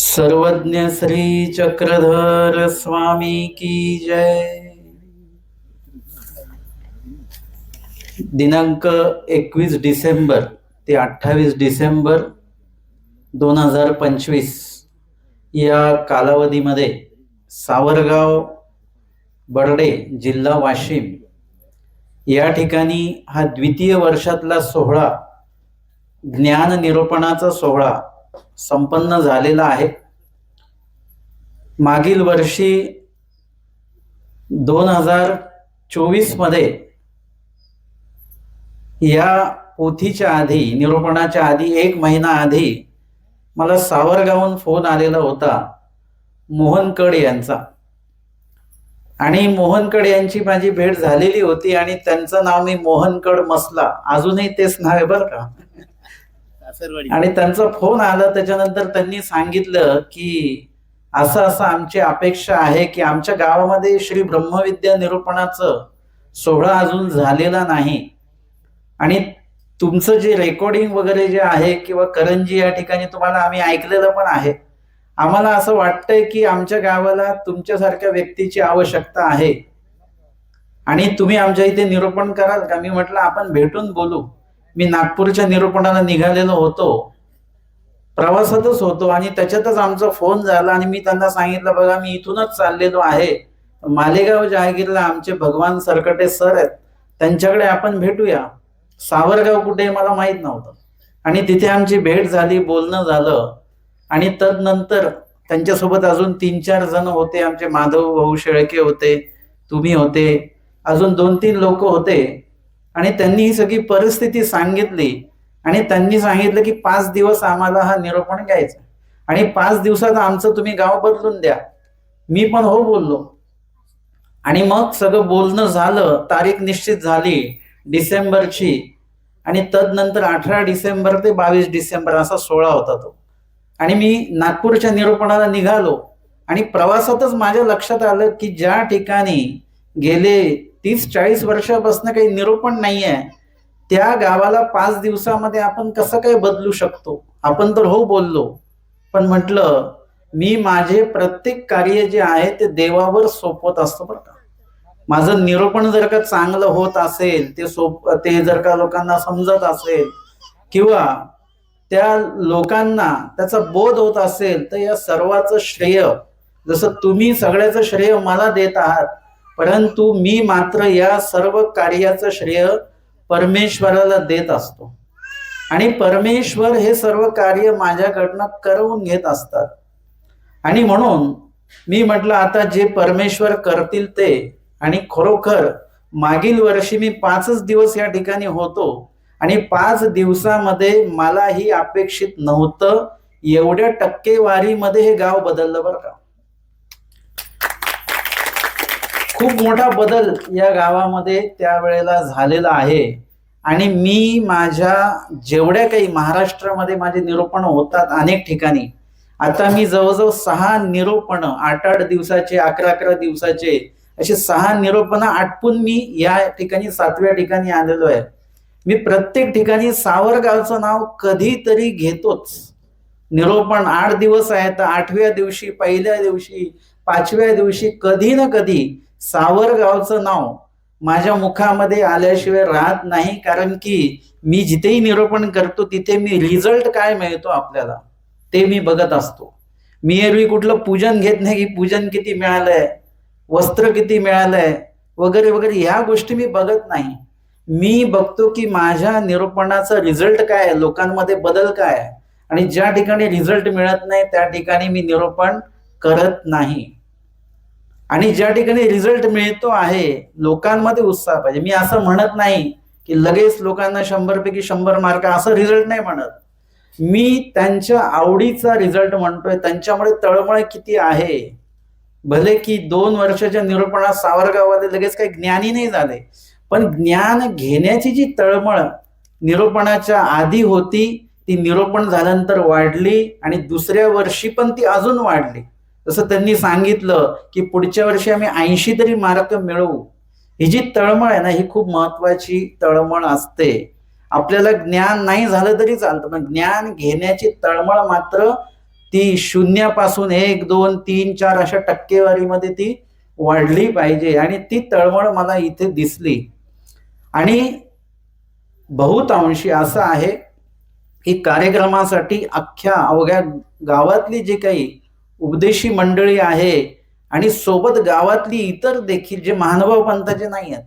सर्वज्ञ श्री चक्रधर स्वामी की जय। दिनांक 21 डिसेंबर ते 28 डिसेंबर 2025 या कालावधीमध्ये सावरगाव बर्डे जिल्हा वाशिम या ठिकाणी हा द्वितीय वर्षातला सोहळा ज्ञान निरूपणाचा सोहळा संपन्न झालेला आहे। मागील वर्षी 2024 मध्ये या पोथीच्या आधी निरूपणाच्या आधी 1 महिना आधी मला सावरगावहून फोन आलेला होता मोहनकड यांचा, आणि मोहनकड यांची माझी भेट झालेली होती आणि त्यांचं नाव मी मोहनकड मसला, अजूनही तेच नाव आहे बरं का। आणि त्यांचा फोन आला त्याच्यानंतर त्यांनी सांगितलं की असं असं आमची अपेक्षा आहे की आमच्या गावामध्ये श्री ब्रह्मविद्या निरूपणाचं सोहळा अजून झालेला नाही, आणि तुमचं जे रेकॉर्डिंग वगैरे जे आहे किंवा करंजी या ठिकाणी तुम्हाला आम्ही ऐकलेलं पण आहे, आम्हाला असं वाटतंय की आमच्या गावाला तुमच्यासारख्या व्यक्तीची आवश्यकता आहे आणि तुम्ही आमच्या इथे निरूपण कराल का। मी म्हटलं आपण भेटून बोलू। मी नागपूरच्या निरूपणाला निघालेलो होतो, प्रवासातच होतो आणि त्याच्यातच आमचा फोन झाला आणि मी त्यांना सांगितलं बघा मी इथूनच चाललेलो आहे, मालेगाव जहागीरला आमचे भगवान सरकटे सर आहेत, त्यांच्याकडे आपण भेटूया। सावरगाव कुठे मला माहित नव्हतं आणि तिथे आमची भेट झाली, बोलणं झालं आणि तदनंतर त्यांच्यासोबत अजून 3-4 जण होते, आमचे माधव भाऊ शेळके होते, तुम्ही होते, अजून 2-3 लोक होते आणि त्यांनी ही सगळी परिस्थिती सांगितली आणि त्यांनी सांगितलं की 5 दिवस आम्हाला हा निरूपण घ्यायचा आणि 5 दिवसात आमचं तुम्ही गाव बदलून द्या। मी पण हो बोललो आणि मग सगळं बोलणं झालं, तारीख निश्चित झाली डिसेंबरची आणि तदनंतर 18 डिसेंबर ते 22 डिसेंबर असा सोहळा होता तो। आणि मी नागपूरच्या निरूपणाला निघालो आणि प्रवासातच माझ्या लक्षात आलं की ज्या ठिकाणी गेले 30-40 वर्षापासून काही निरूपण नाहीये त्या गावाला 5 दिवसामध्ये आपण कसं काय बदलू शकतो। आपण तर हो बोललो, पण म्हटलं मी माझे प्रत्येक कार्य जे आहे ते देवावर सोपवत असतो बरं का। माझं निरूपण जर का चांगलं होत असेल, ते जर का लोकांना समजत असेल किंवा त्या लोकांना त्याचा बोध होत असेल तर या सर्वाचं श्रेय, जसं तुम्ही सगळ्याचं श्रेय मला देत आहात, परंतु मी मात्र या सर्व कार्याचं श्रेय परमेश्वराला देत असतो आणि परमेश्वर हे सर्व कार्य माझ्याकडनं करवून घेत असतात। आणि म्हणून मी म्हटलं आता जे परमेश्वर करतील ते, आणि खरोखर मागील वर्षी मी 5च दिवस या ठिकाणी होतो आणि 5 दिवसामध्ये मलाही अपेक्षित नव्हतं एवढ्या टक्केवारीमध्ये हे गाव बदललं बरं का। खूप मोठा बदल या गावामध्ये त्यावेळेला झालेला आहे आणि मी माझ्या जेवढ्या काही महाराष्ट्रामध्ये माझे निरूपण होतात अनेक ठिकाणी, आता मी जवळजवळ 6 निरूपण 8-8 दिवसाचे 11-11 दिवसाचे असे 6 निरूपण आटपून मी या ठिकाणी 7व्या ठिकाणी आलेलो आहे। मी प्रत्येक ठिकाणी सावरगावचं नाव कधीतरी घेतोच। निरूपण 8 दिवस आहे तर 8व्या दिवशी, पहिल्या दिवशी, 5व्या दिवशी कधी ना कधी सावरगावचं नाव माझ्या मुखामध्ये आल्याशिवाय राहत नाही, कारण की मी जिथेही निरूपण करतो तिथे मी रिझल्ट काय मिळतो आपल्याला ते मी बघत असतो। मी एरवी कुठलं पूजन घेत नाही की पूजन किती मिळालंय, वस्त्र किती मिळालंय वगैरे वगैरे ह्या गोष्टी मी बघत नाही। मी बघतो की माझ्या निरूपणाचा रिझल्ट काय आहे, लोकांमध्ये बदल काय आहे, आणि ज्या ठिकाणी रिझल्ट मिळत नाही त्या ठिकाणी मी निरूपण करत नाही। आणि ज्या ठिकाणी रिझल्ट मिळतो आहे लोकांमध्ये उत्साह पाहिजे। मी असं म्हणत नाही की लगेच लोकांना 100 पैकी 100 मार्क असं रिझल्ट नाही म्हणत, मी त्यांच्या आवडीचा रिझल्ट म्हणतोय। त्यांच्यामुळे तळमळ किती आहे, भले की 2 वर्षाच्या निरूपणात सावरगावमध्ये लगेच काही ज्ञानी नाही झाले, पण ज्ञान घेण्याची जी तळमळ निरूपणाच्या आधी होती ती निरूपण झाल्यानंतर वाढली आणि दुसऱ्या वर्षी पण ती अजून वाढली। जसं त्यांनी सांगितलं की पुढच्या वर्षी आम्ही 80 तरी मार्क मिळवू, ही जी तळमळ आहे ना ही खूप महत्वाची तळमळ असते। आपल्याला ज्ञान नाही झालं तरी चालतं, पण ज्ञान घेण्याची तळमळ मात्र ती शून्यापासून 1, 2, 3, 4 अशा टक्केवारीमध्ये ती वाढली पाहिजे, आणि ती तळमळ मला इथे दिसली. आणि बहुतांशी असं आहे की कार्यक्रमासाठी अख्ख्या अवघ्या गावातली जी काही उपदेशी मंडळी आहे आणि सोबत गावातली इतर देखील जे महानुभाव पंथाचे नाही आहेत.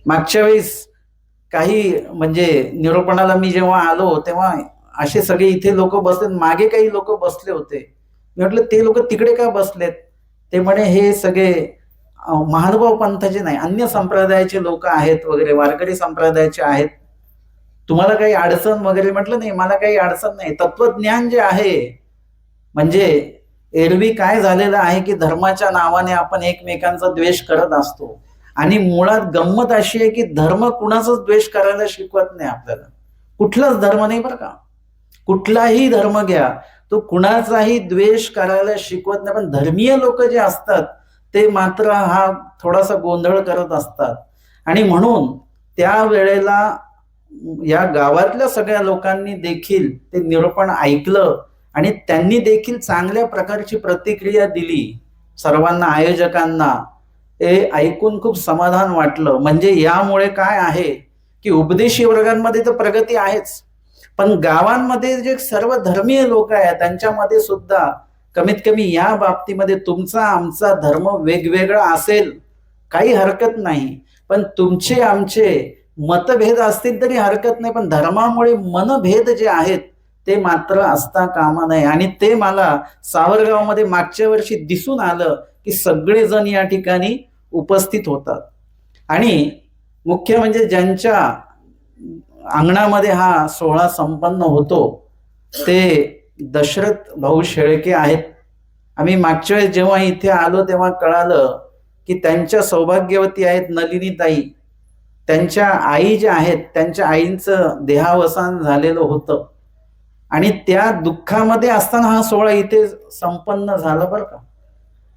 मागच्या वेळेस काही म्हणजे निरूपणाला मी जेव्हा आलो तेव्हा असे सगळे इथे लोक बसले, मागे काही लोक बसले होते. मी म्हटलं ते लोक तिकडे का बसलेत? ते म्हणे हे सगळे महानुभाव पंथाचे नाही, अन्य संप्रदायाचे लोक आहेत वगैरे, वारकरी संप्रदायाचे आहेत, तुम्हाला काही अडचण वगैरे? म्हटलं नाही, मला काही अडचण नाही. तत्वज्ञान जे आहे, म्हणजे एरवी काय झालेलं आहे की धर्माच्या नावाने आपण एकमेकांचा द्वेष करत असतो, आणि मुळात गंमत अशी आहे की धर्म कुणाचाच द्वेष करायला शिकवत नाही आपल्याला. कुठलाच धर्म नाही बरं का, कुठलाही धर्म घ्या, तो कुणाचाही द्वेष करायला शिकवत नाही. पण धर्मीय लोक जे असतात ते मात्र हा थोडासा गोंधळ करत असतात. आणि म्हणून त्या वेळेला या गावातल्या सगळ्या लोकांनी देखील ते निरूपण ऐकलं आणि त्यांनी देखील चांगल्या प्रकारची प्रतिक्रिया दिली सर्वांना, आयोजकांना. हे ऐकून खूप समाधान वाटलं. म्हणजे यामुळे काय आहे की उपदेशी वर्गांमध्ये तर प्रगती आहेच, पण गावांमध्ये जे सर्व धर्मीय लोक आहेत त्यांच्यामध्ये सुद्धा कमीत कमी या बाबतीमध्ये तुमचा आमचा धर्म वेगवेगळा असेल काही हरकत नाही, पण तुमचे आमचे मतभेद असतील तरी हरकत नाही, पण धर्मामुळे मनभेद जे आहेत ते मात्र असता कामा नये. आणि ते मला सावरगावमध्ये मागच्या वर्षी दिसून आलं की सगळेजण या ठिकाणी उपस्थित होतात. आणि मुख्य म्हणजे ज्यांच्या अंगणामध्ये हा सोहळा संपन्न होतो ते दशरथ भाऊ शेळके आहेत. आम्ही मागच्या वेळेस जेव्हा इथे आलो तेव्हा कळालं की त्यांच्या सौभाग्यवती आहेत नलिनीताई, त्यांच्या आई ज्या आहेत त्यांच्या आईंचं देहावसान झालेलं होतं, आणि त्या दुःखामध्ये असताना हा सोहळा इथे संपन्न झाला बरं का.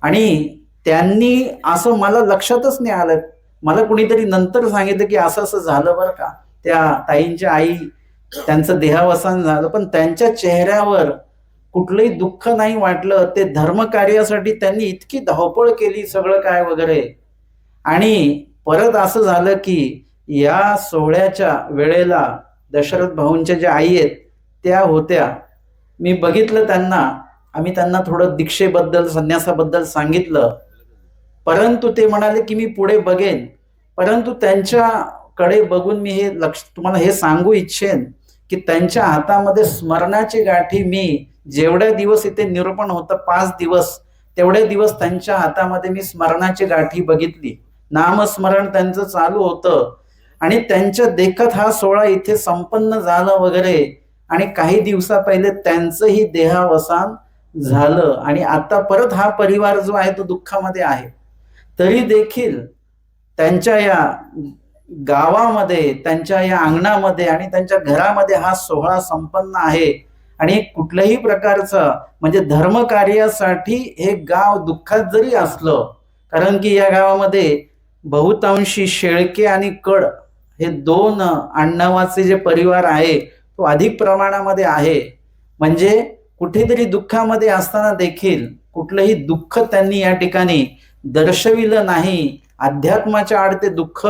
आणि त्यांनी असं मला लक्षातच नाही आलं, मला कुणीतरी नंतर सांगितलं की असं असं झालं बरं का, त्या ताईंच्या आई त्यांचं देहावसान झालं, पण त्यांच्या चेहऱ्यावर कुठलंही दुःख नाही वाटलं. ते धर्मकार्यासाठी त्यांनी इतकी धावपळ केली सगळं काय वगैरे. आणि परत असं झालं की या सोहळ्याच्या वेळेला दशरथ भाऊंच्या ज्या आई आहेत त्या होत्या. मी बघितलं त्यांना, आम्ही त्यांना थोडं दीक्षेबद्दल संन्यासाबद्दल सांगितलं, परंतु ते म्हणाले की मी पुढे बघेन. परंतु त्यांच्याकडे बघून मी हे तुम्हाला हे सांगू इच्छेन की त्यांच्या हातामध्ये स्मरणाची गाठी, मी जेवढ्या दिवस इथे निरूपण होतं 5 दिवस, तेवढे दिवस त्यांच्या हातामध्ये मी स्मरणाची गाठी बघितली. नामस्मरण त्यांचं चालू होतं आणि त्यांच्या देखत हा सोहळा इथे संपन्न झाला वगैरे. आणि काही दिवसा पहिले त्यांचंही देहावसान झालं, आणि आता परत हा परिवार जो आहे तो दुःखामध्ये आहे. तरी देखील त्यांच्या या गावामध्ये, त्यांच्या या अंगणामध्ये आणि त्यांच्या घरामध्ये हा सोहळा संपन्न आहे. आणि कुठल्याही प्रकारचं म्हणजे धर्मकार्यासाठी हे गाव दुःखात जरी असलं, कारण की या गावामध्ये बहुतांशी शेळके आणि कड हे 2 आडनावाचे जे परिवार आहे तो अधिक प्रमाणामध्ये आहे. म्हणजे कुठेतरी दुःखामध्ये असताना देखील कुठलंही दुःख त्यांनी या ठिकाणी दर्शविलं नाही, अध्यात्माच्या आड ते दुःख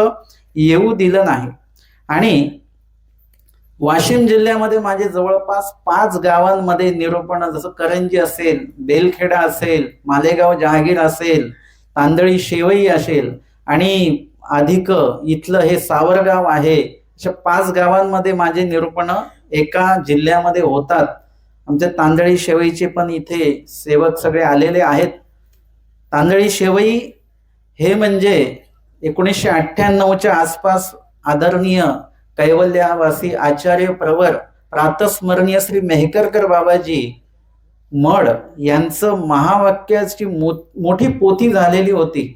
येऊ दिलं नाही. आणि वाशिम जिल्ह्यामध्ये माझे जवळपास 5 गावांमध्ये निरूपण, जसं करंजी असेल, बेलखेडा असेल, मालेगाव जहागीर असेल, तांदळी शेवई असेल, आणि अधिक इथलं हे सावरगाव आहे, अशा 5 गावांमध्ये माझे निरूपण एका जिल्ह्यामध्ये होतात. आमच्या तांदळी शेवईचे पण इथे सेवक सगळे आलेले आहेत. तांदळी शेवई हे म्हणजे 1998च्या आसपास आदरणीय कैवल्यावासी आचार्य प्रवर प्रातस्मरणीय श्री मेहकरकर बाबाजी मड यांचं महावाक्याची मोठी पोथी झालेली होती.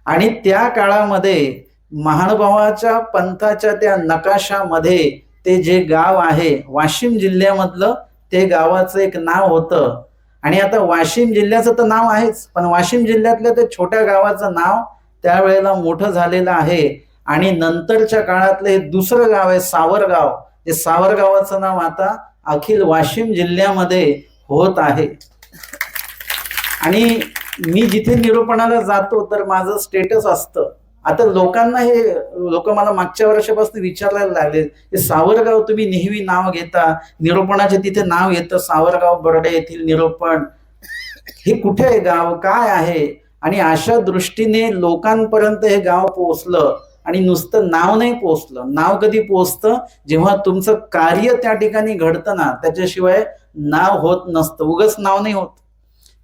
आणि त्या काळामध्ये महानुभावाच्या पंथाच्या त्या नकाशामध्ये ते जे गाव आहे वाशिम जिल्ह्यामधलं, ते गावाचं एक नाव होतं. आणि आता वाशिम जिल्ह्याचं तर नाव आहेच, पण वाशिम जिल्ह्यातल्या त्या छोट्या गावाचं नाव त्यावेळेला मोठं झालेलं आहे. आणि नंतरच्या काळातलं हे दुसरं गाव आहे सावरगाव, जे सावरगावाचं नाव आता अखिल वाशिम जिल्ह्यामध्ये होत आहे. आणि मी जिथे निरूपणाला जातो तर माझं स्टेटस असतं. आता लोकांना हे लोक मला मागच्या वर्षापासून विचारायला लागले, हे सावरगाव तुम्ही नेहमी नाव घेता, निरूपणाचे तिथे नाव येतं सावरगाव बर्डे येथील निरूपण, हे कुठे आहे गाव, काय आहे? आणि अशा दृष्टीने लोकांपर्यंत हे गाव पोहोचलं. आणि नुसतं नाव नाही पोहोचलं. नाव कधी पोहोचतं? जेव्हा तुमचं कार्य त्या ठिकाणी घडतं ना, त्याच्याशिवाय नाव होत नसतं. उगाच नाव नाही होत.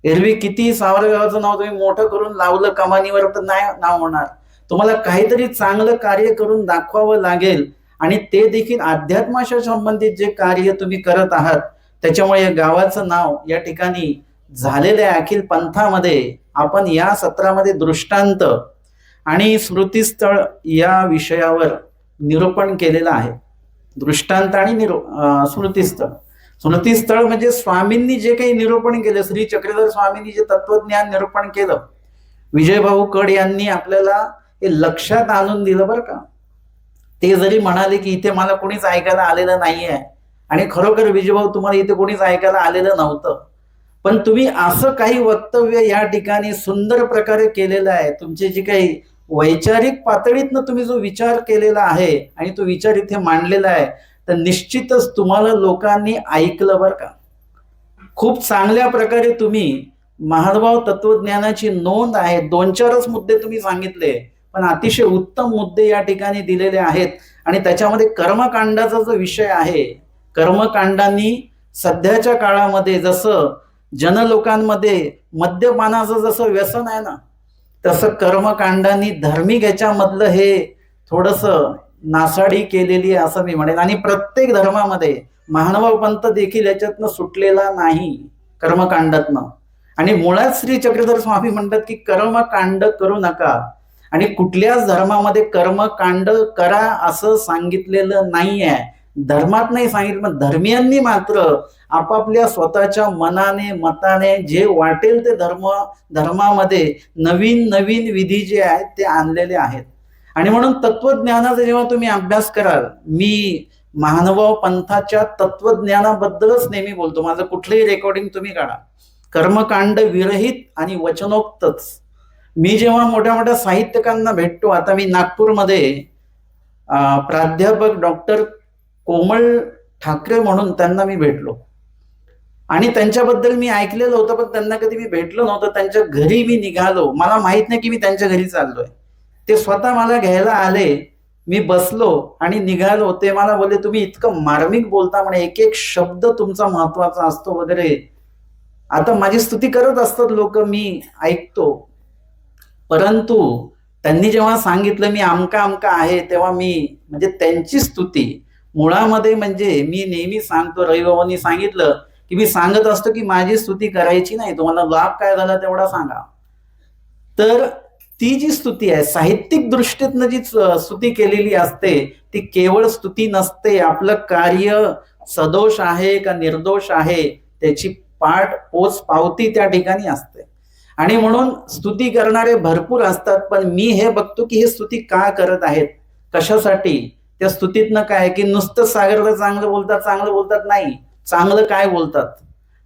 एरवी किती सावरगावाचं नाव तुम्ही मोठं करून लावलं कमानीवर तर नाही नाव होणार. तुम्हाला काहीतरी चांगलं कार्य करून दाखवावं लागेल. आणि ते देखील अध्यात्माशी संबंधित जे कार्य तुम्ही करत आहात त्याच्यामुळे या गावाचं नाव या ठिकाणी झालेलं आहे. अखिल पंथामध्ये आपण या सत्रामध्ये दृष्टांत आणि स्मृतीस्थळ या विषयावर निरूपण केलेलं आहे. दृष्टांत आणि स्मृतीस्थळ. स्मृतीस्थळ म्हणजे स्वामींनी जे काही निरूपण केलं, श्री चक्रधर स्वामींनी जे तत्वज्ञान निरूपण केलं, विजयभाऊ कड यांनी आपल्याला हे लक्षात आणून दिलं बरं का. ते जरी म्हणाले की इथे मला कोणीच ऐकायला आलेलं नाहीये, आणि खरोखर विजयभाऊ तुम्हाला इथे कोणीच ऐकायला आलेलं नव्हतं, पण तुम्ही असं काही वक्तव्य या ठिकाणी सुंदर प्रकारे केलेलं आहे. तुमची जी काही वैचारिक पातळीतनं तुम्ही जो विचार केलेला आहे आणि तो विचार इथे मांडलेला आहे, तर निश्चितच तुम्हाला लोकांनी ऐकलं बरं का. खूप चांगल्या प्रकारे तुम्ही महानुभाव तत्वज्ञानाची नोंद आहे. 2-4च मुद्दे तुम्ही सांगितले, पण अतिशय उत्तम मुद्दे या ठिकाणी दिलेले आहेत. आणि त्याच्यामध्ये कर्मकांडाचा जो विषय आहे, कर्मकांडांनी सध्याच्या काळामध्ये जसं जनलोकांमध्ये मद्यपानाचं जसं व्यसन आहे ना, तसं कर्मकांडांनी धार्मिक याच्यामधलं हे थोडंसं नासाडी केलेली आहे असं मी म्हणेन. आणि प्रत्येक धर्मामध्ये महानुभाव पंथ देखील याच्यातनं सुटलेला नाही कर्मकांडातनं. आणि मुळात श्री चक्रधर स्वामी म्हणतात की कर्मकांड करू नका, आणि कुठल्याच धर्मामध्ये कर्मकांड करा असं सांगितलेलं नाहीये. धर्मात नाही सांगितलं, धर्मियांनी मात्र आपापल्या स्वतःच्या मनाने मताने जे वाटेल ते धर्मामध्ये नवीन नवीन विधी जे आहेत ते आणलेले आहेत. आणि म्हणून तत्वज्ञानाचा जेव्हा तुम्ही अभ्यास कराल, मी महानुभाव पंथाच्या तत्वज्ञानाबद्दलच नेहमी बोलतो. माझं कुठलंही रेकॉर्डिंग तुम्ही काढा, कर्मकांड विरहित आणि वचनोक्तच. मी जेव्हा मोठ्या मोठ्या साहित्यकांना भेटतो, आता मी नागपूरमध्ये प्राध्यापक डॉक्टर कोमल ठाकरे म्हणून त्यांना मी भेटलो, आणि त्यांच्याबद्दल मी ऐकलेलं होतं, पण त्यांना कधी मी भेटलो नव्हतं. त्यांच्या घरी मी निघालो, मला माहित नाही की मी त्यांच्या घरी चाललोय. ते स्वतः मला घ्यायला आले, मी बसलो आणि निघालो. ते मला बोलले तुम्ही इतकं मार्मिक बोलता म्हणे, एक एक शब्द तुमचा महत्वाचा असतो वगैरे. आता माझी स्तुती करत असतात लोक, मी ऐकतो, परंतु त्यांनी जेव्हा सांगितलं मी अमका अमका आहे, तेव्हा मी म्हणजे त्यांची स्तुती मुळामध्ये म्हणजे मी नेहमी सांगतो, रविबाबांनी सांगितलं की मी सांगत असतो की माझी स्तुती करायची नाही, तुम्हाला लाभ काय झाला तेवढा सांगा. तर ती जी स्तुती आहे, साहित्यिक दृष्टीतनं जी स्तुती केलेली असते, ती केवळ स्तुती नसते. आपलं कार्य सदोष आहे का निर्दोष आहे त्याची पोच पावती त्या ठिकाणी असते. आणि म्हणून स्तुती करणारे भरपूर असतात, पण मी हे बघतो की हे स्तुती का करत आहेत, कशासाठी. त्या स्तुतीतनं काय की नुसतं सागरला चांगलं बोलतात नाही, चांगलं काय बोलतात,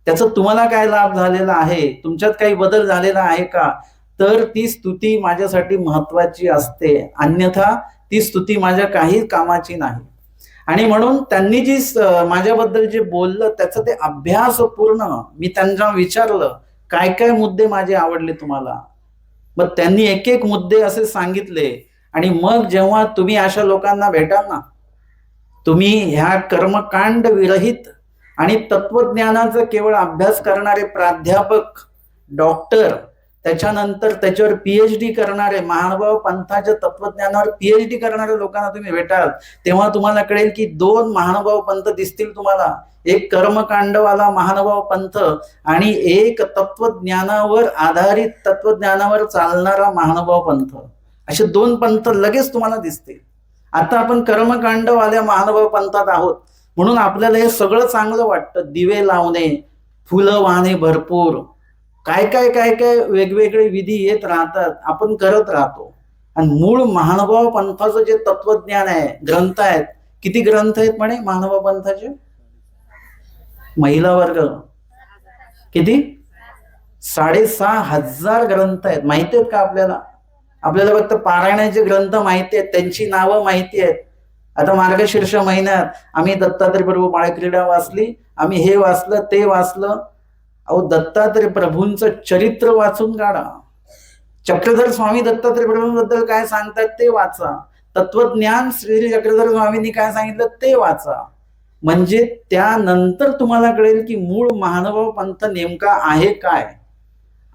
त्याचा तुम्हाला काय लाभ झालेला आहे, तुमच्यात काही बदल झालेला आहे का, तर ती स्तुती माझ्यासाठी महत्वाची असते. अन्यथा ती स्तुती माझ्या काही कामाची नाही. आणि म्हणून त्यांनी जी माझ्याबद्दल जे बोललं त्याचं ते अभ्यास पूर्ण मी त्यांना विचारलं, काय काय मुद्दे माझे आवडले तुम्हाला. मग त्यांनी एक एक मुद्दे असे सांगितले. आणि मग जेव्हा तुम्ही अशा लोकांना भेटाल ना, तुम्ही ह्या कर्मकांड विरहित आणि तत्वज्ञानाचा केवळ अभ्यास करणारे प्राध्यापक, डॉक्टर, त्याच्यानंतर त्याच्यावर पीएचडी करणारे, महानुभाव पंथाच्या तत्वज्ञानावर पीएचडी करणाऱ्या लोकांना तुम्ही भेटाल, तेव्हा तुम्हाला कळेल की 2 महानुभाव पंथ दिसतील तुम्हाला. एक कर्मकांडवाला महानुभाव पंथ आणि एक तत्वज्ञानावर आधारित, तत्वज्ञानावर चालणारा महानुभाव पंथ. असे 2 पंथ लगेच तुम्हाला दिसतील. आता आपण कर्मकांडवाल्या महानुभाव पंथात आहोत म्हणून आपल्याला हे सगळं चांगलं वाटतं. दिवे लावणे, फुलं वाहणे भरपूर, काय काय काय काय वेगवेगळे विधी येत राहतात, आपण करत राहतो. आणि मूळ महानुभाव पंथाचं जे तत्वज्ञान आहे, ग्रंथ आहेत, किती ग्रंथ आहेत म्हणे महानुभाव पंथाचे? महिला वर्ग किती? 6,500 ग्रंथ आहेत. माहिती आहेत का आपल्याला? आपल्याला फक्त पारायणाचे ग्रंथ माहिती आहेत, त्यांची नावं माहिती आहेत. आता मार्गशीर्ष महिन्यात आम्ही दत्तात्रय प्रभू बाळक्रीडा वाचली, आम्ही हे वाचलं ते वाचलं. अहो, दत्तात्रय प्रभूंचं चरित्र वाचून काढा. चक्रधर स्वामी दत्तात्रय प्रभूंबद्दल काय सांगतात ते वाचा. तत्वज्ञान श्री चक्रधर स्वामींनी काय सांगितलं ते वाचा. म्हणजे त्यानंतर तुम्हाला कळेल की मूळ महानुभाव पंथ नेमका आहे काय.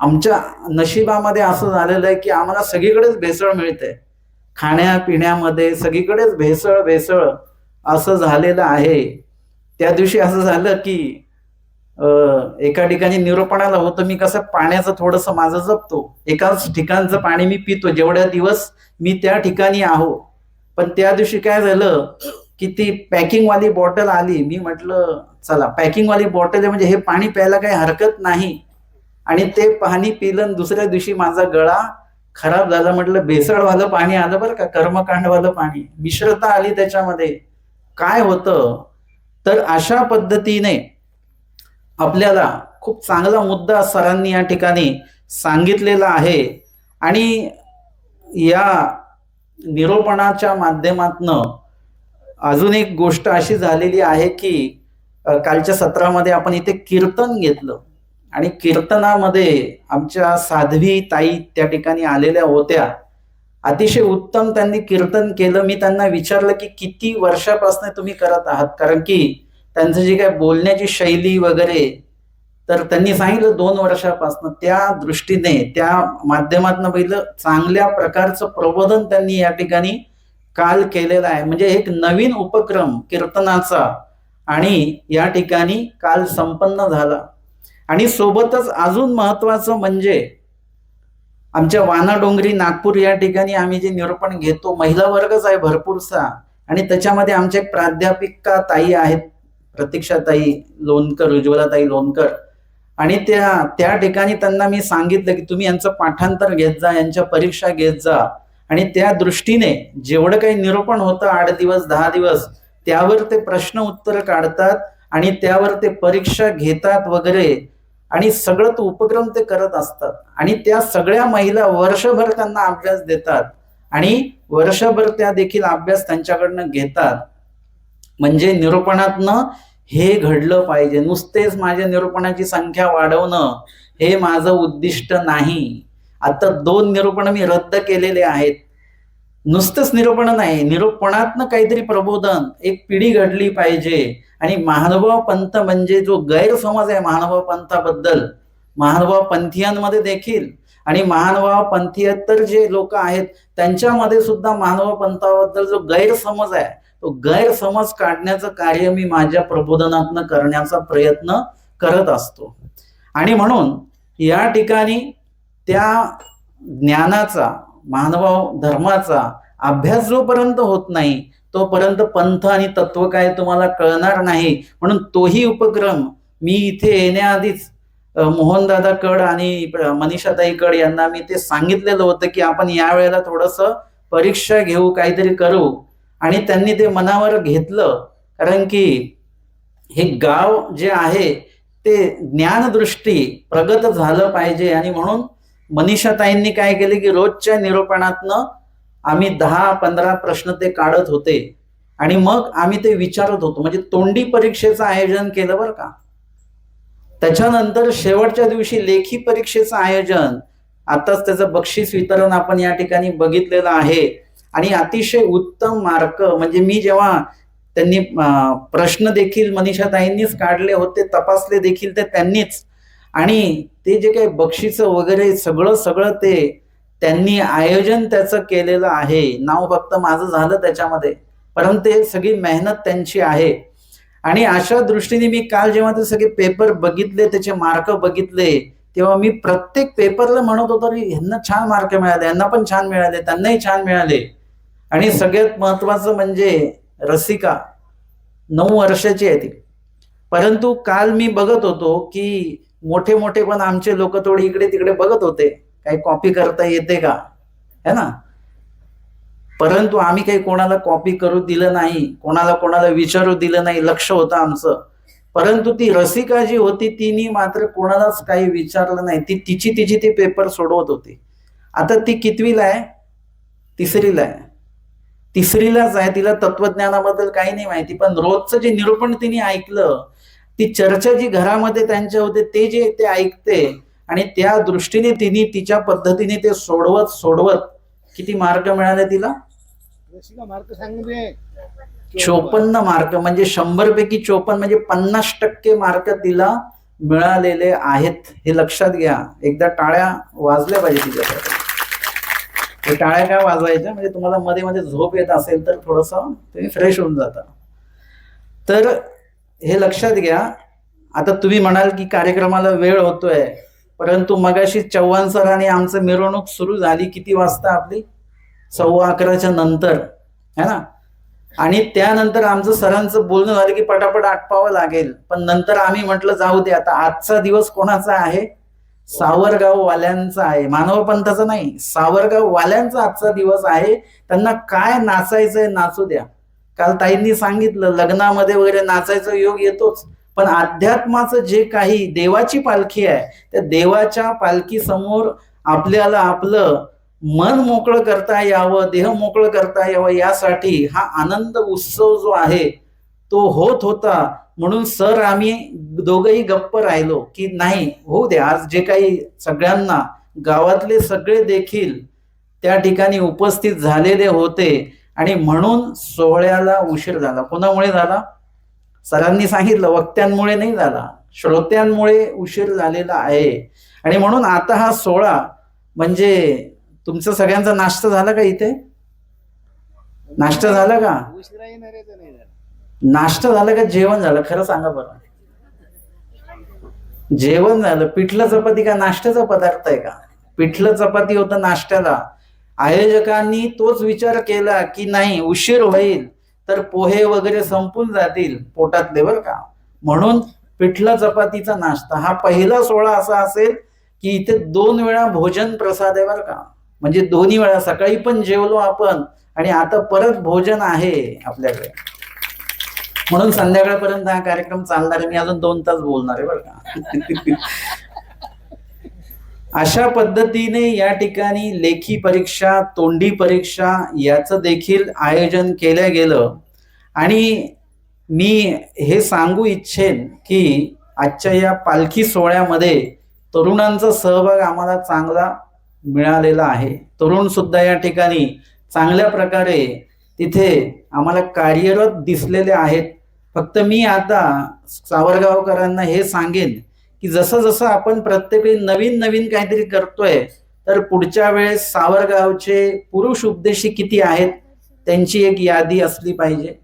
आमच्या नशिबामध्ये असं झालेलं आहे की आम्हाला सगळीकडेच भेसळ मिळते, खाण्यापिण्यामध्ये सगळीकडेच भेसळ भेसळ असं झालेलं आहे. त्या दिवशी असं झालं की एका ठिकाणी निरोपणाला होतं. मी कसं पाण्याचं थोडस माझं जपतो, एकाच ठिकाणचं पाणी मी पितो जेवढ्या दिवस मी त्या ठिकाणी आहो. पण त्या दिवशी काय झालं की ती पॅकिंगवाली बॉटल आली. मी म्हटलं चला पॅकिंगवाली बॉटल आहे म्हणजे हे पाणी प्यायला काही हरकत नाही. आणि ते पाणी पिलं. दुसऱ्या दिवशी माझा गळा खराब झाला. म्हटलं भेसळवालं पाणी आलं बरं का, कर्मकांडवालं पाणी, मिश्रता आली त्याच्यामध्ये. काय होतं तर अशा पद्धतीने आपल्याला खूप चांगला मुद्दा सरांनी या ठिकाणी सांगितलेला आहे. आणि या निरोपणाच्या माध्यमातनं अजून एक गोष्ट अशी झालेली आहे की कालच्या सत्रामध्ये आपण इथे कीर्तन घेतलं आणि कीर्तनामध्ये आमच्या साध्वी ताई त्या ठिकाणी आलेल्या होत्या. अतिशय उत्तम त्यांनी कीर्तन केलं. मी त्यांना विचारलं की किती वर्षापासून तुम्ही करत आहात, कारण की त्यांचं जी काय बोलण्याची शैली वगैरे, तर त्यांनी सांगितलं 2 वर्षापासून. त्या दृष्टीने त्या माध्यमातून पहिलं चांगल्या प्रकारचं प्रबोधन त्यांनी या ठिकाणी काल केलेला आहे. म्हणजे एक नवीन उपक्रम कीर्तनाचा आणि या ठिकाणी काल संपन्न झाला. आणि सोबतच अजून महत्वाचं म्हणजे आमच्या वानाडोंगरी नागपूर या ठिकाणी आम्ही जे निरूपण घेतो, महिला वर्गच आहे भरपूरसा. आणि त्याच्यामध्ये आमच्या एक प्राध्यापिका ताई आहेत, प्रतीक्षाताई लोणकर, उज्ज्वलाताई लोणकर. आणि त्या ठिकाणी त्यांना मी सांगितलं की तुम्ही यांचं पाठांतर घेत जा, यांच्या परीक्षा घेत जा. आणि त्या दृष्टीने जेवढं काही निरूपण होतं 8 दिवस 10 दिवस, त्यावर ते प्रश्न उत्तर काढतात आणि त्यावर ते परीक्षा घेतात वगैरे. आणि सगळं तो उपक्रम ते करत असतात. आणि त्या सगळ्या महिला वर्षभर त्यांना अभ्यास देतात आणि वर्षभर त्या देखील अभ्यास त्यांच्याकडनं घेतात. म्हणजे निरूपणातनं हे घडलं पाहिजे. नुसतेच माझ्या निरूपणाची संख्या वाढवणं हे माझं उद्दिष्ट नाही. आता 2 निरूपण मी रद्द केलेले आहेत. नुसतंच निरूपण नाही, निरूपणातनं काहीतरी प्रबोधन, एक पिढी घडली पाहिजे. आणि महानुभाव पंथ म्हणजे जो गैरसमज आहे महानुभाव पंथाबद्दल, महानुभाव पंथीयांमध्ये देखील आणि महानुभाव पंथीयेतर जे लोक आहेत त्यांच्यामध्ये सुद्धा महानुभाव पंथाबद्दल जो गैरसमज आहे, तो गैरसमज काढण्याचं कार्य मी माझ्या प्रबोधनातनं करण्याचा प्रयत्न करत असतो. आणि म्हणून या ठिकाणी त्या ज्ञानाचा, महानुभाव धर्माचा अभ्यास जोपर्यंत होत नाही तोपर्यंत पंथ आणि तत्व काय तुम्हाला कळणार नाही. म्हणून तोही उपक्रम मी इथे येण्याआधीच मोहनदादा कड आणि मनीषाताई कड यांना मी ते सांगितलेलं होतं की आपण यावेळेला थोडंसं परीक्षा घेऊ, काहीतरी करू. आणि त्यांनी ते मनावर घेतलं, कारण की हे गाव जे आहे ते ज्ञानदृष्टी प्रगत झालं पाहिजे. आणि म्हणून मनीषाताईंनी काय केले की रोजच्या निरूपणातनं आम्ही 10-15 प्रश्न ते काढत होते आणि मग आम्ही ते विचारत होतो. म्हणजे तोंडी परीक्षेचं आयोजन केलं बरं का. त्याच्यानंतर शेवटच्या दिवशी लेखी परीक्षेचं आयोजन, आताच त्याचं बक्षीस वितरण आपण या ठिकाणी बघितलेलं आहे. आणि अतिशय उत्तम मार्क, म्हणजे मी जेव्हा त्यांनी प्रश्न देखील मनीषाताईंनीच काढले होते, तपासले देखील ते त्यांनीच. आणि ते जे काही बक्षीस वगैरे सगळं ते त्यांनी आयोजन त्याचं केलेलं आहे. नाव फक्त माझं झालं त्याच्यामध्ये, परंतु ते सगळी मेहनत त्यांची आहे. आणि अशा दृष्टीने मी काल जेव्हा ते सगळे पेपर बघितले, त्याचे मार्क बघितले, तेव्हा मी प्रत्येक पेपरला म्हणत होतो की ह्यांना छान मार्क मिळाले, यांना पण छान मिळाले, त्यांनाही छान मिळाले. आणि सगळ्यात महत्वाचं म्हणजे रसिका 9 वर्षाची आहे ती. परंतु काल मी बघत होतो की मोठे पण आमचे लोक थोडे इकडे तिकडे बघत होते, काही कॉपी करता येते का, है ना. परंतु आम्ही काही कोणाला कॉपी करू दिलं नाही, कोणाला विचारू दिलं नाही. लक्ष होतं आमचं परंतु ती रसिका जी होती तिने मात्र कोणालाच काही विचारलं नाही. ती तिची ती पेपर सोडवत होती. आता ती कितवीला आहे? तिसरीला आहे. तिसरीलाच आहे. तिला तत्वज्ञानाबद्दल काही नाही माहिती, पण रोजचं जे निरूपण तिने ऐकलं, ती चर्चा जी घरामध्ये त्यांच्या होते ते जे ते ऐकते, आणि त्या दृष्टीने तिने तिच्या पद्धतीने ते सोडवत सोडवत किती मार्क मिळाले तिला? मार्क सांगते 54 मार्क, म्हणजे 100 पैकी 54 म्हणजे 50% मार्क तिला मिळालेले आहेत. हे लक्षात घ्या. एकदा टाळ्या वाजल्या पाहिजे तिच्यासाठी. हे टाळ्या काय वाजवायच्या, म्हणजे तुम्हाला मध्ये मध्ये झोप येत असेल तर थोडस तुम्ही फ्रेश होऊन जाता. तर हे लक्षात घ्या. आता तुम्ही म्हणाल की कार्यक्रमाला वेळ होतोय, परंतु मगाशी चव्हाण सरांनी आमचं मिरवणूक सुरू झाली किती वाजता? आपली 11:15च्या नंतर, है ना. आणि त्यानंतर आमचं सरांचं बोलणं झालं की पटापट आटपावं लागेल. पण नंतर आम्ही म्हटलं जाऊ दे, आता आजचा दिवस कोणाचा आहे? सावरगाव वाल्यांचा आहे, मानव पंथाचा नाही. सावरगाव वाल्यांचा आजचा दिवस आहे. त्यांना काय नाचायचंय नाचू द्या. काल ताईंनी सांगितलं लग्नामध्ये वगैरे नाचायचा योग येतोच, पण अध्यात्माचं जे काही देवाची पालखी आहे, त्या देवाच्या पालखी समोर आपल्याला आपलं मन मोकळं करता यावं, देह मोकळं करता यावं, यासाठी हा आनंद उत्सव जो आहे तो होत होता. म्हणून सर आम्ही दोघंही गप्प राहिलो की नाही होऊ दे, आज जे काही सगळ्यांना गावातले सगळे देखील त्या ठिकाणी उपस्थित झालेले होते, आणि म्हणून सोहळ्याला उशीर झाला. कोणामुळे झाला? सरांनी सांगितलं वक्त्यांमुळे नाही झाला, श्रोत्यांमुळे उशीर झालेला आहे. आणि म्हणून आता हा सोहळा म्हणजे तुमचा सगळ्यांचा नाश्ता झाला का? इथे नाश्ता झाला का? नाश्ता झाला का जेवण झालं? खरं सांगा बरं. जेवण झालं. पिठलं चपाती का नाश्त्याचा पदार्थ आहे का? पिठलं चपाती होतं नाश्त्याला. आयोजकांनी तोच विचार केला की नाही उशीर होईल तर पोहे वगैरे संपून जातील पोटातले, बरं का. म्हणून पिठलं चपातीचा नाश्ता. हा पहिला सोहळा असा असेल की इथे 2 वेळा भोजन प्रसाद आहे, बरं का. म्हणजे दोन्ही वेळा, सकाळी पण जेवलो आपण आणि आता परत भोजन आहे आपल्याकडे. म्हणून संध्याकाळपर्यंत हा कार्यक्रम चालणार आहे. मी अजून 2 तास बोलणार आहे, बरं का. अशा पद्धतीने या ठिकाणी लेखी परीक्षा, तोंडी परीक्षा याचं देखील आयोजन केलं गेलं. आणि मी हे सांगू इच्छेन की आजच्या या पालखी सोहळ्यामध्ये तरुणांचा सहभाग आम्हाला चांगला मिळालेला आहे. तरुण सुद्धा या ठिकाणी चांगल्या प्रकारे तिथे आम्हाला कार्यरत दिसलेले आहेत. फक्त मी आता सावरगावकरांना हे सांगेन की जसं जसं आपण प्रत्येक नवीन नवीन काहीतरी करतोय, तर पुढच्या वेळेस सावरगावचे पुरुष उपदेशी किती आहेत त्यांची एक यादी असली पाहिजे.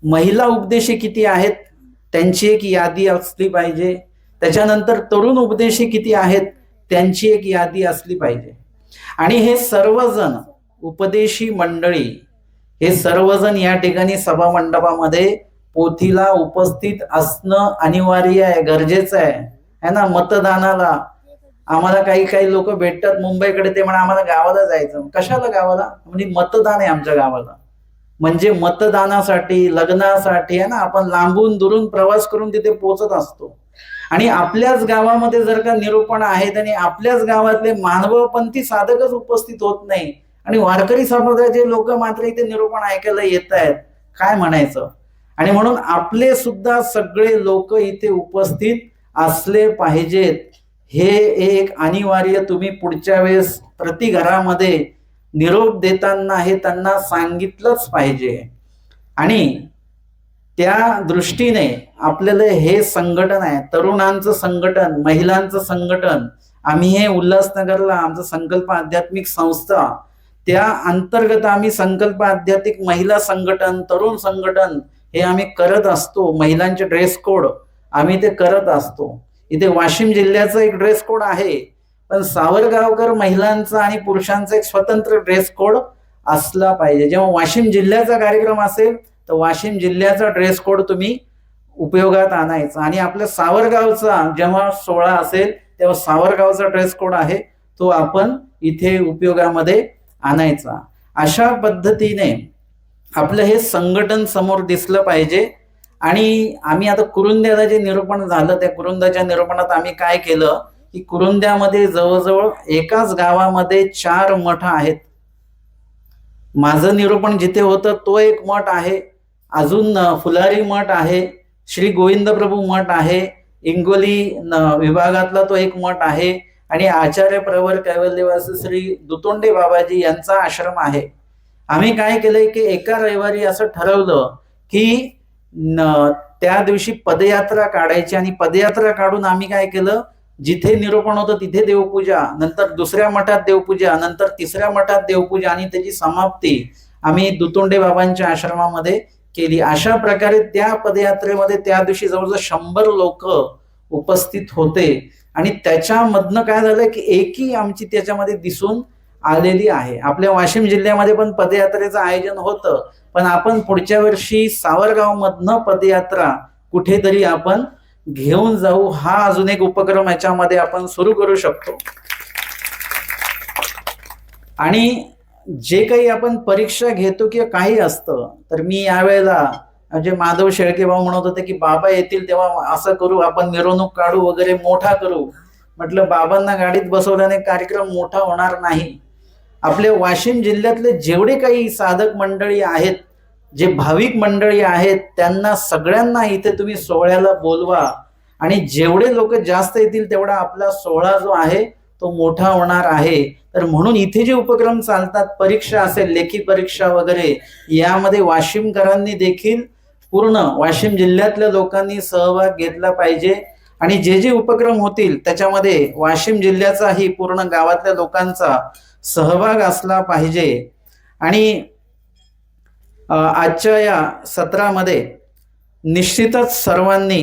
महिला उपदेशी किती आहेत त्यांची एक यादी असली पाहिजे. त्याच्यानंतर तरुण उपदेशी किती आहेत त्यांची एक यादी असली पाहिजे. आणि हे सर्वजण उपदेशी मंडळी, हे सर्वजण या ठिकाणी सभा मंडपामध्ये पोथीला उपस्थित असणं अनिवार्य आहे, गरजेचं आहे ना. मतदानाला आम्हाला काही काही लोक भेटतात मुंबईकडे, ते म्हणा आम्हाला गावाला जायचं. कशाला गावाला? म्हणजे मतदान आहे आमच्या गावाला. म्हणजे मतदानासाठी, लग्नासाठी आहे ना, आपण लांबून दुरून प्रवास करून तिथे पोहोचत असतो. आणि आपल्याच गावामध्ये जर का निरूपण आहेत आणि आपल्याच गावातले मानवपंथी साधकच उपस्थित होत नाही आणि वारकरी संप्रदायाचे लोक मात्र इथे निरूपण ऐकायला येत आहेत, काय म्हणायचं. आणि म्हणून आपले सुद्धा सगळे लोक इथे उपस्थित असले पाहिजेत. हे एक अनिवार्य तुम्ही पुढच्या वेळेस प्रति घरामध्ये निरोप देताना हे त्यांना सांगितलंच पाहिजे. आणि त्या दृष्टीने आपल्याला हे संघटन आहे, तरुणांचं संघटन, महिलांचं संघटन. आम्ही हे उल्हासनगरला आमचं संकल्प आध्यात्मिक संस्था, त्या अंतर्गत आम्ही संकल्प आध्यात्मिक महिला संघटन, तरुण संघटन हे आम्ही करत असतो. महिलांचे ड्रेस कोड आम्ही ते करत असतो. इथे वाशिम जिल्ह्याचा एक ड्रेस कोड आहे, पण सावरगावकर महिलांचा आणि पुरुषांचा एक स्वतंत्र ड्रेस कोड असला पाहिजे. जेव्हा वाशिम जिल्ह्याचा कार्यक्रम असेल तर वाशिम जिल्ह्याचा ड्रेस कोड तुम्ही उपयोगात आणायचा. आणि आपल्या सावरगावचा जेव्हा सोहळा असेल तेव्हा सावरगावचा ड्रेस कोड आहे तो आपण इथे उपयोगामध्ये आणायचा. अशा पद्धतीने आपलं हे संघटन समोर दिसलं पाहिजे. आणि आम्ही आता कुरुंद्याला जे निरूपण झालं त्या कुरुंदाच्या निरूपणात आम्ही काय केलं की कुरुंद्यामध्ये जवळजवळ एकाच गावामध्ये 4 मठ आहेत. माझं निरूपण जिथे होतं तो एक मठ आहे, अजून फुलारी मठ आहे, श्री गोविंद प्रभू मठ आहे, इंगोली विभागातला तो एक मठ आहे आणि आचार्य प्रवर कैवल्यवासी श्री दुतोंडे बाबाजी यांचा आश्रम आहे. आम्ही काय केलंय की एका रविवारी असं ठरवलं की त्या दिवशी पदयात्रा काढायची आणि पदयात्रा काढून आम्ही काय केलं, जिथे निरूपण होतं तिथे देवपूजा, नंतर दुसऱ्या मठात देवपूजा, नंतर तिसऱ्या मठात देवपूजा आणि त्याची समाप्ती आम्ही दुतोंडे बाबांच्या आश्रमामध्ये केली. अशा प्रकारे त्या पदयात्रेमध्ये त्या दिवशी जवळजवळ 100 लोक उपस्थित होते आणि त्याच्यामधनं काय झालं की एकी आमची त्याच्यामध्ये दिसून आलेली आहे. आपल्या वाशिम जिल्ह्यामध्ये पण पदयात्रेचं आयोजन होतं, पण आपण पुढच्या वर्षी सावरगाव मधनं पदयात्रा कुठेतरी आपण घेऊन जाऊ. हा अजून एक उपक्रम याच्यामध्ये आपण सुरू करू शकतो. आणि जे काही आपण परीक्षा घेतो किंवा काही असतं, तर मी यावेळेला म्हणजे माधव शेळके भाऊ म्हणत होते की बाबा येतील तेव्हा असं करू, आपण मिरवणूक काढू वगैरे, मोठा करू. म्हटलं बाबांना गाडीत बसवल्याने कार्यक्रम मोठा होणार नाही. आपल्या वाशिम जिल्ह्यातले जेवढे काही साधक मंडळी आहेत, जे भाविक मंडळी आहेत, त्यांना सगळ्यांना इथे तुम्ही सोहळ्याला बोलवा आणि जेवढे लोक जास्त येतील तेवढा आपला सोहळा जो आहे तो मोठा होणार आहे. तर म्हणून इथे जे उपक्रम चालतात, परीक्षा असेल, लेखी परीक्षा वगैरे, यामध्ये वाशिमकरांनी देखील पूर्ण वाशिम जिल्ह्यातल्या लोकांनी सहभाग घेतला पाहिजे आणि जे जे उपक्रम होतील त्याच्यामध्ये वाशिम जिल्ह्याचाही पूर्ण गावातल्या लोकांचा सहभाग असला पाहिजे. आणि आजच्या या सत्रामध्ये निश्चितच सर्वांनी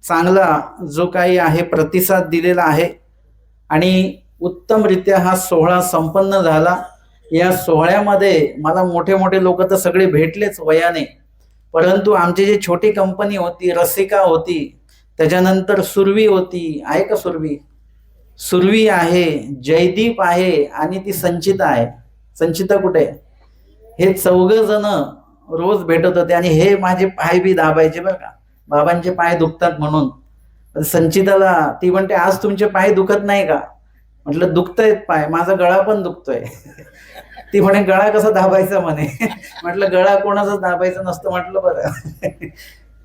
चांगला जो काही आहे प्रतिसाद दिलेला आहे आणि उत्तमरित्या हा सोहळा संपन्न झाला. या सोहळ्यामध्ये मला मोठे मोठे लोक तर सगळे भेटलेच वयाने, परंतु आमची जी छोटी कंपनी होती, रसिका होती, त्याच्यानंतर सुरवी होती, आहे का सुरवी? सुरवी आहे, जयदीप आहे आणि ती संचिता आहे. संचिता कुठे? हे 4 जण रोज भेटत होते आणि हे माझे पाय बी दाबायचे बरं का, बाबांचे पाय दुखतात म्हणून. संचिताला ती म्हणते आज तुमचे पाय दुखत नाही का? म्हटलं दुखतायत पाय, माझा गळा पण दुखतोय. ती म्हणे गळा कसा दाबायचा म्हणे. म्हटलं गळा कोणाचाच दाबायचा नसतं. म्हटलं बरं.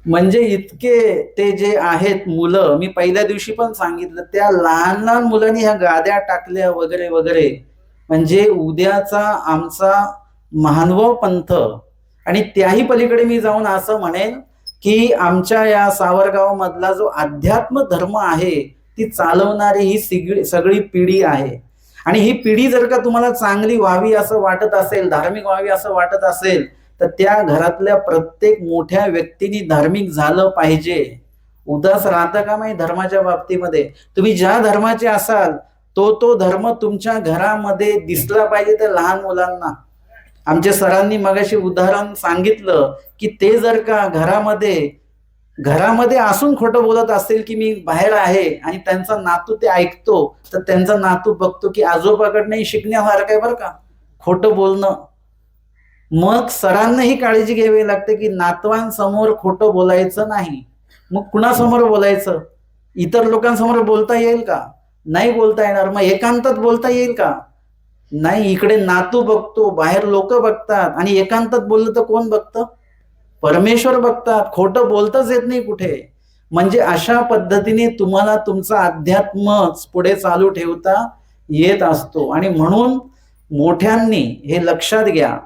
म्हणजे इतके ते जे आहेत मुलं, मी पहिल्या दिवशी पण सांगितलं, त्या लहान लहान मुलांनी ह्या गाद्या टाकल्या वगैरे वगैरे, म्हणजे उद्याचा आमचा महानुभाव पंथ. आणि त्याही पलीकडे मी जाऊन असं म्हणेन की आमच्या या सावरगाव मधला जो अध्यात्म धर्म आहे ती चालवणारी ही सगळी पिढी आहे. आणि ही पिढी जर का तुम्हाला चांगली व्हावी असं वाटत असेल, धार्मिक व्हावी असं वाटत असेल, तर त्या घरातल्या प्रत्येक मोठ्या व्यक्तींनी धार्मिक झालं पाहिजे. उदास राहता का नाही धर्माच्या बाबतीमध्ये. तुम्ही ज्या धर्माचे असाल तो धर्म तुमच्या घरामध्ये दिसला पाहिजे त्या लहान मुलांना. आमच्या सरांनी मगाशी उदाहरण सांगितलं की ते जर का घरामध्ये असून खोटं बोलत असेल की मी बाहेर आहे आणि त्यांचा नातू ते ऐकतो, तर त्यांचा नातू बघतो की आजोबाकडनंही शिकण्यासारखं आहे बरं का खोटं बोलणं. मग सरांनाही काळजी घ्यावी लागते की नातवांसमोर खोटं बोलायचं नाही. मग कुणासमोर बोलायचं? इतर लोकांसमोर बोलता येईल का? नाही बोलता येणार. मग एकांतात बोलता येईल का? नाही. इकडे नातू बघतो, बाहेर लोक बघतात आणि एकांतात बोललं तर कोण बघतं? परमेश्वर बघतात. खोटं बोलताच येत नाही कुठे. म्हणजे अशा पद्धतीने तुम्हाला तुमचा अध्यात्मच पुढे चालू ठेवता येत असतो. आणि म्हणून मोठ्यांनी हे लक्षात घ्या.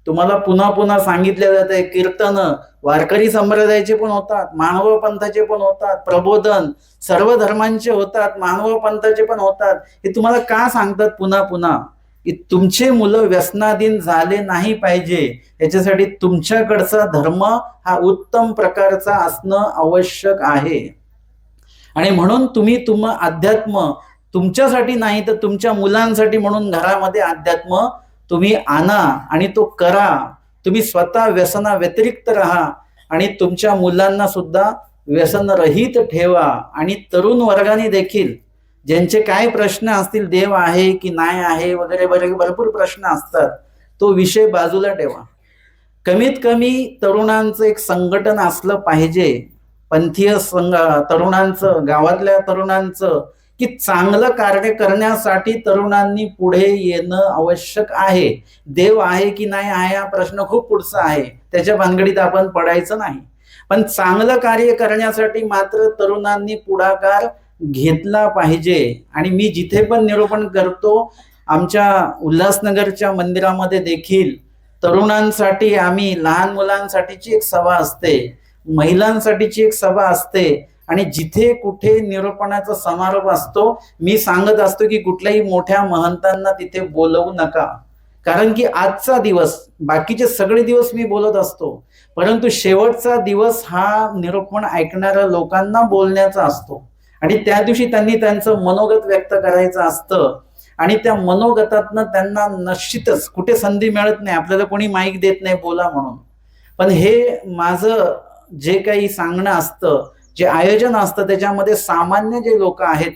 तुम्हाला पुन्हा पुन्हा सांगितले जाते, कीर्तन वारकरी संप्रदायाचे पण होतात, मानव पंथाचे पण होतात, प्रबोधन सर्व धर्मांचे होतात, मानव पंथाचे पण होतात. हे तुम्हाला का सांगतात पुन्हा पुन्हा? की तुमचे मुलं व्यसनाधीन झाले नाही पाहिजे, याच्यासाठी तुमच्याकडचा धर्म हा उत्तम प्रकारचा असणं आवश्यक आहे. आणि म्हणून तुम्ही अध्यात्म तुमच्यासाठी नाही तर तुमच्या मुलांसाठी म्हणून घरामध्ये अध्यात्म तुम्ही आणा आणि तो करा. तुम्ही स्वतः व्यसना व्यतिरिक्त राहा आणि तुमच्या मुलांना सुद्धा व्यसनरहित ठेवा. आणि तरुण वर्गाने देखील ज्यांचे काय प्रश्न असतील, देव आहे की नाही आहे वगैरे वगैरे भरपूर प्रश्न असतात, तो विषय बाजूला ठेवा. कमीत कमी तरुणांचं एक संघटन असलं पाहिजे, पंथीय तरुणांचं, गावातल्या तरुणांचं, की चांगलं कार्य करण्यासाठी तरुणांनी पुढे येणं आवश्यक आहे. देव आहे की नाही आहे हा प्रश्न खूप पुढचा आहे, त्याच्या भानगडीत आपण पडायचं नाही. पण चांगलं कार्य करण्यासाठी मात्र तरुणांनी पुढाकार घेतला पाहिजे. आणि मी जिथे पण निरूपण करतो, आमच्या उल्हासनगरच्या मंदिरामध्ये देखील तरुणांसाठी आम्ही, लहान मुलांसाठीची एक सभा असते, महिलांसाठीची एक सभा असते, आणि जिथे कुठे निरूपणाचा समारोप असतो, मी सांगत असतो की कुठल्याही मोठ्या महंतांना तिथे बोलवू नका. कारण की आजचा दिवस, बाकीचे सगळे दिवस मी बोलत असतो, परंतु शेवटचा दिवस हा निरूपण ऐकणाऱ्या लोकांना बोलण्याचा असतो. आणि त्या दिवशी त्यांनी त्यांचं मनोगत व्यक्त करायचं असतं. आणि त्या मनोगतातनं त्यांना निश्चितच कुठे संधी मिळत नाही, आपल्याला कोणी माईक देत नाही बोला म्हणून. पण हे माझं जे काही सांगणं असतं, जे आयोजन असतं, त्याच्यामध्ये सामान्य जे लोक आहेत,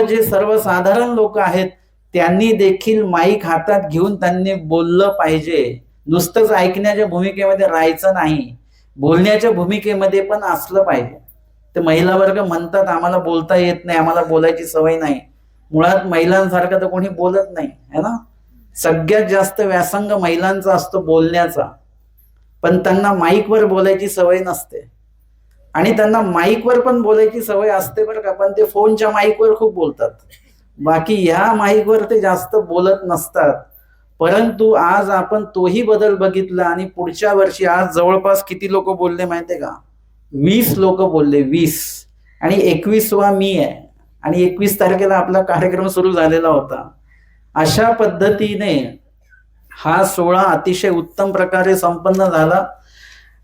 जे सर्वसाधारण लोक आहेत, त्यांनी देखील माईक हातात घेऊन त्यांनी बोललं पाहिजे. नुसतंच ऐकण्याच्या भूमिकेमध्ये राहायचं नाही, बोलण्याच्या भूमिकेमध्ये पण असलं पाहिजे. ते महिला वर्ग म्हणतात आम्हाला बोलता येत नाही, आम्हाला बोलायची सवय नाही. मुळात महिलांसारखं तर कोणी बोलत नाही है ना. सगळ्यात जास्त व्यासंग महिलांचा असतो बोलण्याचा, पण त्यांना माईकवर बोलायची सवय नसते. आणि त्यांना माईकवर पण बोलायची सवय असते बरं का, पण ते फोनच्या माईकवर खूप बोलतात, बाकी ह्या माईकवर ते जास्त बोलत नसतात. परंतु आज आपण तोही बदल बघितला, आणि पुढच्या वर्षी आज जवळपास किती लोक बोलले माहितीये का? 20 लोक बोलले, 20. आणि 21वा मी आहे, आणि 21 तारखेला आपला कार्यक्रम सुरू झालेला होता. अशा पद्धतीने हा सोहळा अतिशय उत्तम प्रकारे संपन्न झाला,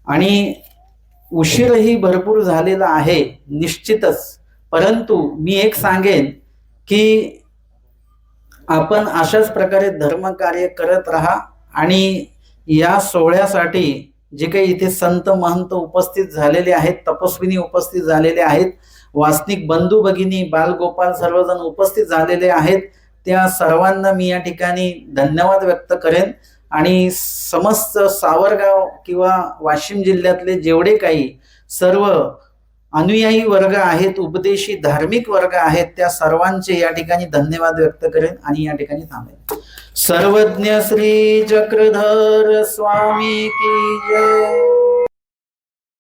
आणि उशीरही भरपूर झालेला आहे निश्चितच. परंतु मी एक सांगेन की आपण अशाच प्रकारे धर्मकार्य करत राहा. आणि या सोहळ्यासाठी जे काही इथे संत महंत उपस्थित झालेले आहेत, तपस्विनी उपस्थित झालेले आहेत, वासनिक बंधू भगिनी, बालगोपाल सर्वजण उपस्थित झालेले आहेत, त्या सर्वांना मी या ठिकाणी धन्यवाद व्यक्त करेन. आणि समस्त सावरगाव किंवा वाशिम जिल्ह्यातले जेवढे काही सर्व अनुयायी वर्ग आहेत, उपदेशी धार्मिक वर्ग आहेत, त्या सर्वांचे या ठिकाणी धन्यवाद व्यक्त करेन आणि या ठिकाणी थांबेन. सर्वज्ञ श्री चक्रधर स्वामी की जय.